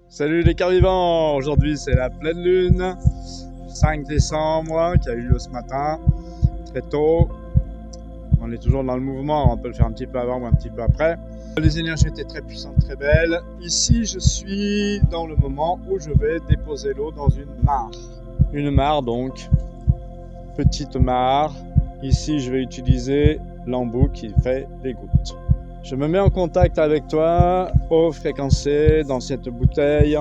Salut les cœurs vivants. Aujourd'hui c'est la pleine lune, 5 décembre, qui a eu lieu ce matin, très tôt. On est toujours dans le mouvement, on peut le faire un petit peu avant ou un petit peu après. Les énergies étaient très puissantes, très belles. Ici je suis dans le moment où je vais déposer l'eau dans une mare. Une mare donc, petite mare. Ici je vais utiliser l'embout qui fait des gouttes. Je me mets en contact avec toi, eau fréquencée dans cette bouteille,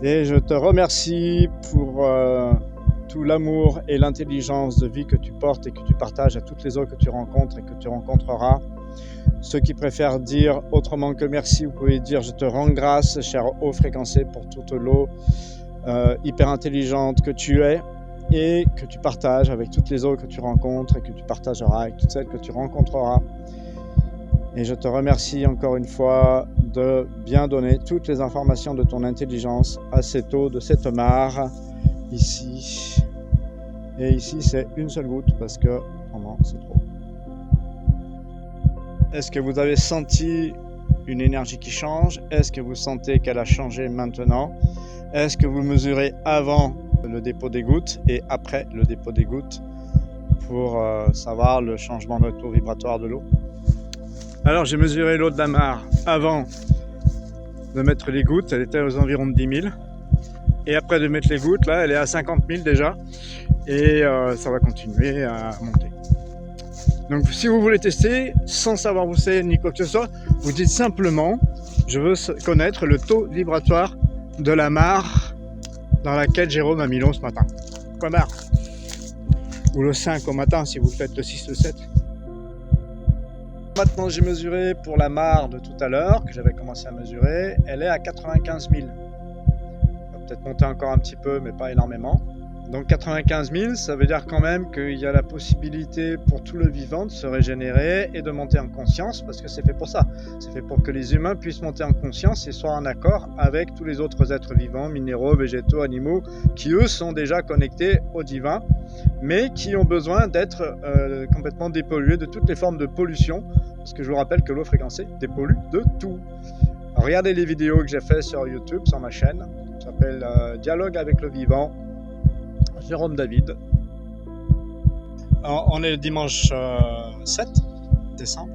et je te remercie pour tout l'amour et l'intelligence de vie que tu portes et que tu partages à toutes les eaux que tu rencontres et que tu rencontreras. Ceux qui préfèrent dire autrement que merci, vous pouvez dire je te rends grâce, chère eau fréquencée, pour toute l'eau hyper intelligente que tu es et que tu partages avec toutes les eaux que tu rencontres et que tu partageras avec toutes celles que tu rencontreras. Et je te remercie encore une fois de bien donner toutes les informations de ton intelligence à cette eau de cette mare ici. Et ici c'est une seule goutte parce que vraiment c'est trop. Est-ce que vous avez senti une énergie qui change? Est-ce que vous sentez qu'elle a changé maintenant? Est-ce que vous mesurez avant le dépôt des gouttes et après le dépôt des gouttes pour savoir le changement de taux vibratoire de l'eau? Alors j'ai mesuré l'eau de la mare avant de mettre les gouttes, elle était aux environs de 10 000. Et après de mettre les gouttes, là elle est à 50 000 déjà. Et ça va continuer à monter. Donc si vous voulez tester, sans savoir où c'est ni quoi que ce soit, vous dites simplement, je veux connaître le taux vibratoire de la mare dans laquelle Jérôme a mis l'eau ce matin. Quoi mare? Ou le 5 au matin si vous le faites le 6, le 7. Maintenant j'ai mesuré pour la mare de tout à l'heure, que j'avais commencé à mesurer, elle est à 95 000. On va peut-être monter encore un petit peu, mais pas énormément. Donc 95 000, ça veut dire quand même qu'il y a la possibilité pour tout le vivant de se régénérer et de monter en conscience, parce que c'est fait pour ça. C'est fait pour que les humains puissent monter en conscience et soient en accord avec tous les autres êtres vivants, minéraux, végétaux, animaux, qui eux sont déjà connectés au divin, mais qui ont besoin d'être complètement dépollués de toutes les formes de pollution, parce que je vous rappelle que l'eau fréquencée dépollue de tout. Alors, regardez les vidéos que j'ai faites sur YouTube, sur ma chaîne, qui s'appelle Dialogue avec le vivant, Jérôme David. Alors, on est le dimanche 7 décembre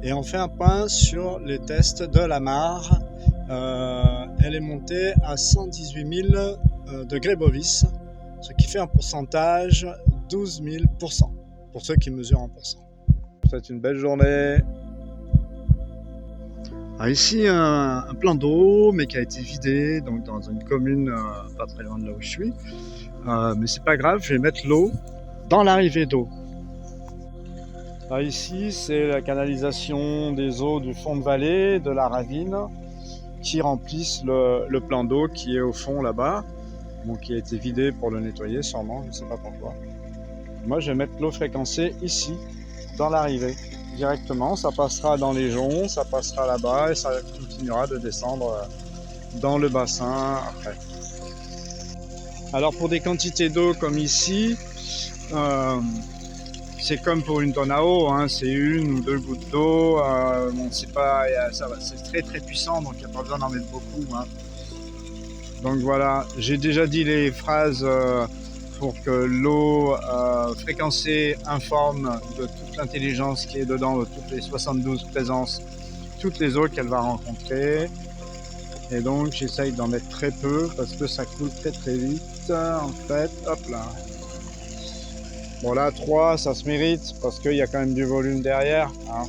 et on fait un point sur les tests de la mare. Elle est montée à 118 000 degrés Bovis, ce qui fait un pourcentage 12 000% pour ceux qui mesurent en pourcent. Je vous souhaite une belle journée. Alors ici un plan d'eau, mais qui a été vidé donc dans une commune pas très loin de là où je suis. Mais c'est pas grave, je vais mettre l'eau dans l'arrivée d'eau. Ici c'est la canalisation des eaux du fond de vallée, de la ravine, qui remplissent le plan d'eau qui est au fond là-bas, donc qui a été vidé pour le nettoyer sûrement, je ne sais pas pourquoi. Moi je vais mettre l'eau fréquencée ici, dans l'arrivée, directement. Ça passera dans les joncs, ça passera là-bas et ça continuera de descendre dans le bassin après. Alors pour des quantités d'eau comme ici, c'est comme pour une tonne à eau, hein, c'est 1 ou 2 gouttes d'eau. Bon, c'est très très puissant, donc il n'y a pas besoin d'en mettre beaucoup. Hein. Donc voilà, j'ai déjà dit les phrases pour que l'eau fréquencée informe de toute l'intelligence qui est dedans, de toutes les 72 présences, toutes les eaux qu'elle va rencontrer. Et donc j'essaye d'en mettre très peu parce que ça coule très très vite en fait. Hop là. Bon là 3 ça se mérite parce qu'il y a quand même du volume derrière. Hein.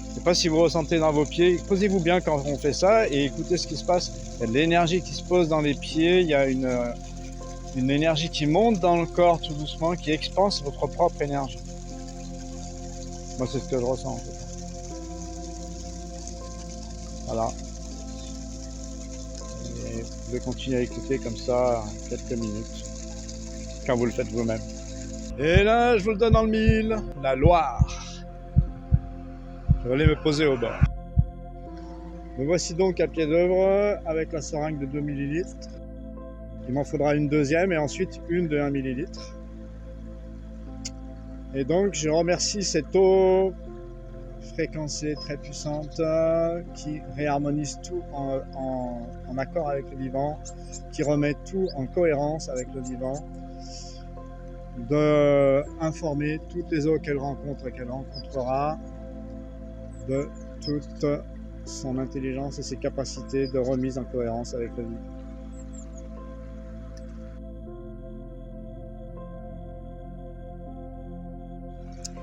Je ne sais pas si vous ressentez dans vos pieds. Posez-vous bien quand on fait ça et écoutez ce qui se passe. Il y a de l'énergie qui se pose dans les pieds. Il y a une énergie qui monte dans le corps tout doucement, qui expanse votre propre énergie. Moi c'est ce que je ressens en fait. Voilà. Et vous pouvez continuer à écouter comme ça quelques minutes, quand vous le faites vous-même. Et là, je vous le donne dans le mille, la Loire. Je vais aller me poser au bord. Me voici donc à pied d'œuvre avec la seringue de 2 ml. Il m'en faudra une deuxième et ensuite une de 1 ml. Et donc, je remercie cette eau fréquencée très puissante qui réharmonise tout en accord avec le vivant, qui remet tout en cohérence avec le vivant, d'informer toutes les eaux qu'elle rencontre et qu'elle rencontrera de toute son intelligence et ses capacités de remise en cohérence avec le vivant.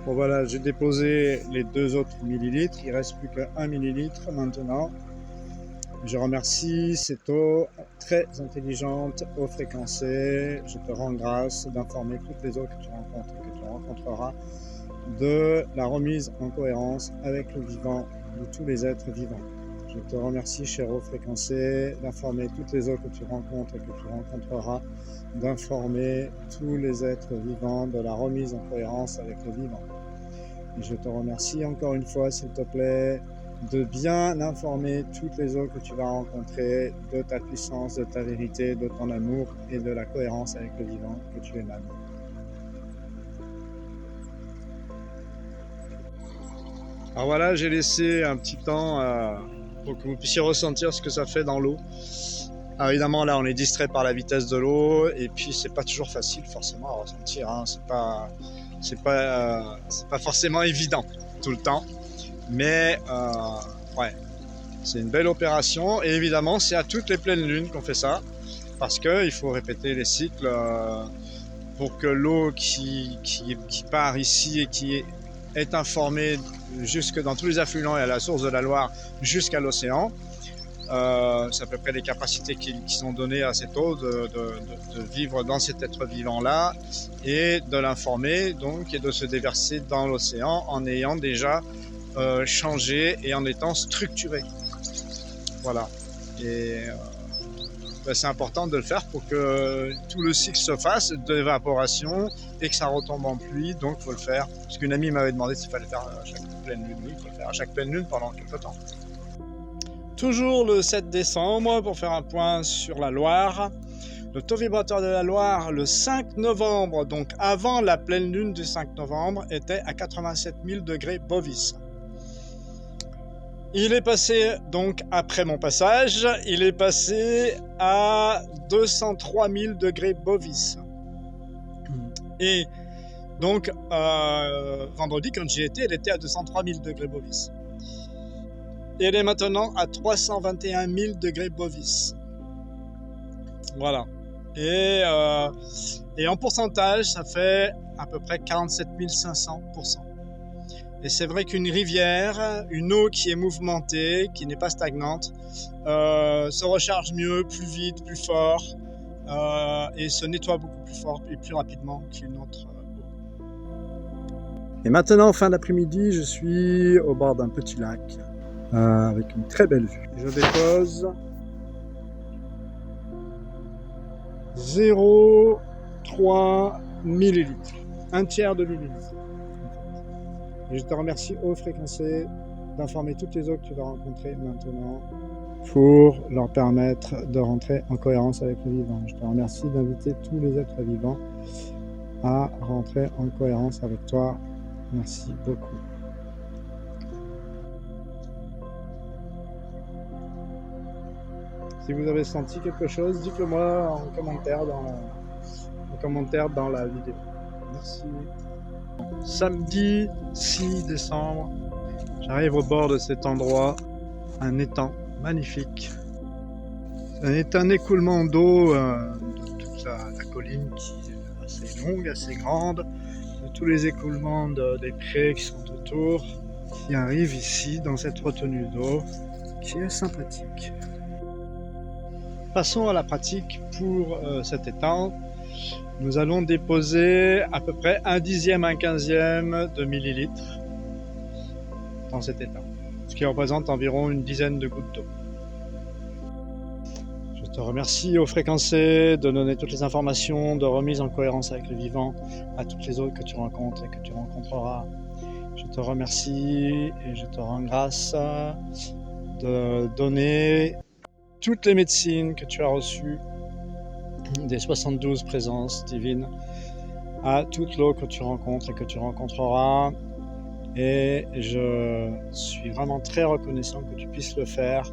Bon voilà, j'ai déposé les 2 autres millilitres, il ne reste plus qu'1 millilitre maintenant. Je remercie cette eau très intelligente, eau fréquencée. Je te rends grâce d'informer toutes les eaux que tu rencontres et que tu rencontreras de la remise en cohérence avec le vivant, de tous les êtres vivants. Je te remercie, chère eau fréquencée, d'informer toutes les eaux que tu rencontres et que tu rencontreras, d'informer tous les êtres vivants de la remise en cohérence avec le vivant. Et je te remercie encore une fois, s'il te plaît, de bien informer toutes les eaux que tu vas rencontrer de ta puissance, de ta vérité, de ton amour et de la cohérence avec le vivant que tu émanes. Alors voilà, j'ai laissé un petit temps pour que vous puissiez ressentir ce que ça fait dans l'eau. Alors évidemment, là, on est distrait par la vitesse de l'eau et puis c'est pas toujours facile forcément à ressentir. Hein. C'est pas forcément évident tout le temps, mais ouais, c'est une belle opération. Et évidemment, c'est à toutes les pleines lunes qu'on fait ça, parce qu'il faut répéter les cycles pour que l'eau qui part ici et qui est informée jusque dans tous les affluents et à la source de la Loire jusqu'à l'océan. C'est à peu près les capacités qui sont données à cette eau de vivre dans cet être vivant-là et de l'informer donc et de se déverser dans l'océan en ayant déjà changé et en étant structuré. Voilà. Et c'est important de le faire pour que tout le cycle se fasse d'évaporation et que ça retombe en pluie. Donc il faut le faire. Parce qu'une amie m'avait demandé s'il fallait le faire à chaque pleine lune. Oui, il faut le faire à chaque pleine lune pendant quelques temps. Toujours le 7 décembre pour faire un point sur la Loire. Le taux vibrateur de la Loire le 5 novembre, donc avant la pleine lune du 5 novembre, était à 87 000 degrés Bovis. Il est passé, donc après mon passage, il est passé à 203 000 degrés Bovis. Et donc, vendredi, quand j'y étais, elle était à 203 000 degrés Bovis. Et elle est maintenant à 321 000 degrés Bovis. Voilà. Et en pourcentage, ça fait à peu près 47 500%. Et c'est vrai qu'une rivière, une eau qui est mouvementée, qui n'est pas stagnante, se recharge mieux, plus vite, plus fort, et se nettoie beaucoup plus fort et plus rapidement qu'une autre eau. Et maintenant, fin d'après-midi, je suis au bord d'un petit lac avec une très belle vue. Je dépose 0,3 millilitres, un tiers de millilitre. Et je te remercie, eau fréquencée, d'informer toutes les eaux que tu vas rencontrer maintenant pour leur permettre de rentrer en cohérence avec le vivant. Je te remercie d'inviter tous les êtres vivants à rentrer en cohérence avec toi. Merci beaucoup. Si vous avez senti quelque chose, dites-le moi en commentaire dans la vidéo. Merci. Samedi 6 décembre, j'arrive au bord de cet endroit, un étang magnifique. C'est un écoulement d'eau de toute la colline qui est assez longue, assez grande, de tous les écoulements des prés qui sont autour, qui arrivent ici dans cette retenue d'eau qui est sympathique. Passons à la pratique pour cet étang. Nous allons déposer à peu près 1/10, 1/15 de millilitre dans cet étang, ce qui représente environ une dizaine de gouttes d'eau. Je te remercie, eau fréquencée, de donner toutes les informations de remise en cohérence avec le vivant à toutes les autres que tu rencontres et que tu rencontreras. Je te remercie et je te rends grâce de donner toutes les médecines que tu as reçues des 72 présences divines à toute l'eau que tu rencontres et que tu rencontreras Et je suis vraiment très reconnaissant que tu puisses le faire,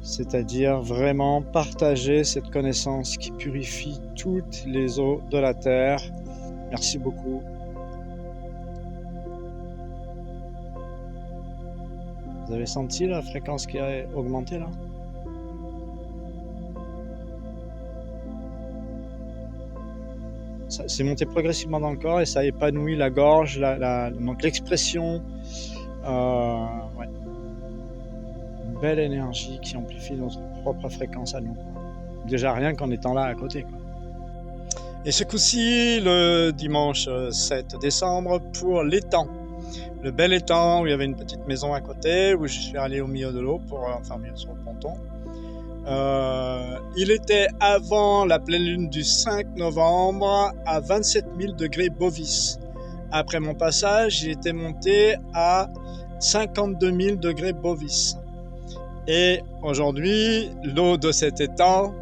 c'est-à-dire vraiment partager cette connaissance qui purifie toutes les eaux de la terre. Merci beaucoup. Vous avez senti la fréquence qui a augmenté là? C'est monté progressivement dans le corps et ça épanouit la gorge, donc l'expression. Ouais. Une belle énergie qui amplifie notre propre fréquence à nous. Déjà rien qu'en étant là à côté. Et ce coup-ci, le dimanche 7 décembre, pour l'étang. Le bel étang où il y avait une petite maison à côté, où je suis allé au milieu de l'eau, enfin mieux sur le ponton. Il était avant la pleine lune du 5 novembre à 27 000 degrés Bovis. Après mon passage, il était monté à 52 000 degrés Bovis. Et aujourd'hui, l'eau de cet étang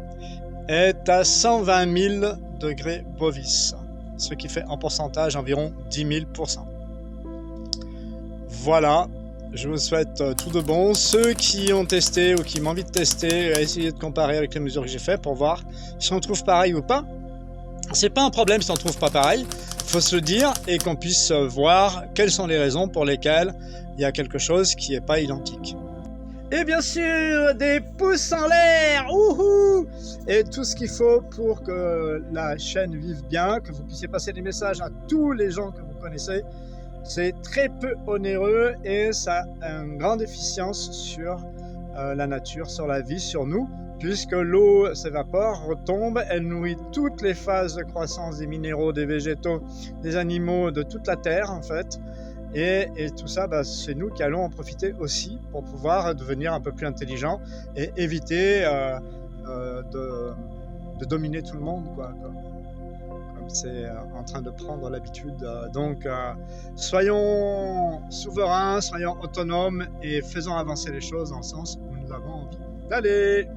est à 120 000 degrés Bovis, ce qui fait en pourcentage environ 10 000%. Voilà, je vous souhaite tout de bon. Ceux qui ont testé ou qui m'ont envie de tester, essayez de comparer avec les mesures que j'ai fait pour voir si on trouve pareil ou pas. C'est pas un problème si on trouve pas pareil, il faut se le dire et qu'on puisse voir quelles sont les raisons pour lesquelles il y a quelque chose qui n'est pas identique. Et bien sûr, des pouces en l'air, ouhou, et tout ce qu'il faut pour que la chaîne vive bien, que vous puissiez passer des messages à tous les gens que vous connaissez. C'est très peu onéreux et ça a une grande efficience sur la nature, sur la vie, sur nous, puisque l'eau s'évapore, retombe, elle nourrit toutes les phases de croissance des minéraux, des végétaux, des animaux, de toute la terre en fait. Et tout ça, c'est nous qui allons en profiter aussi pour pouvoir devenir un peu plus intelligents et éviter de dominer tout le monde, quoi. Comme c'est en train de prendre l'habitude. Donc, soyons souverains, soyons autonomes et faisons avancer les choses dans le sens où nous avons envie d'aller.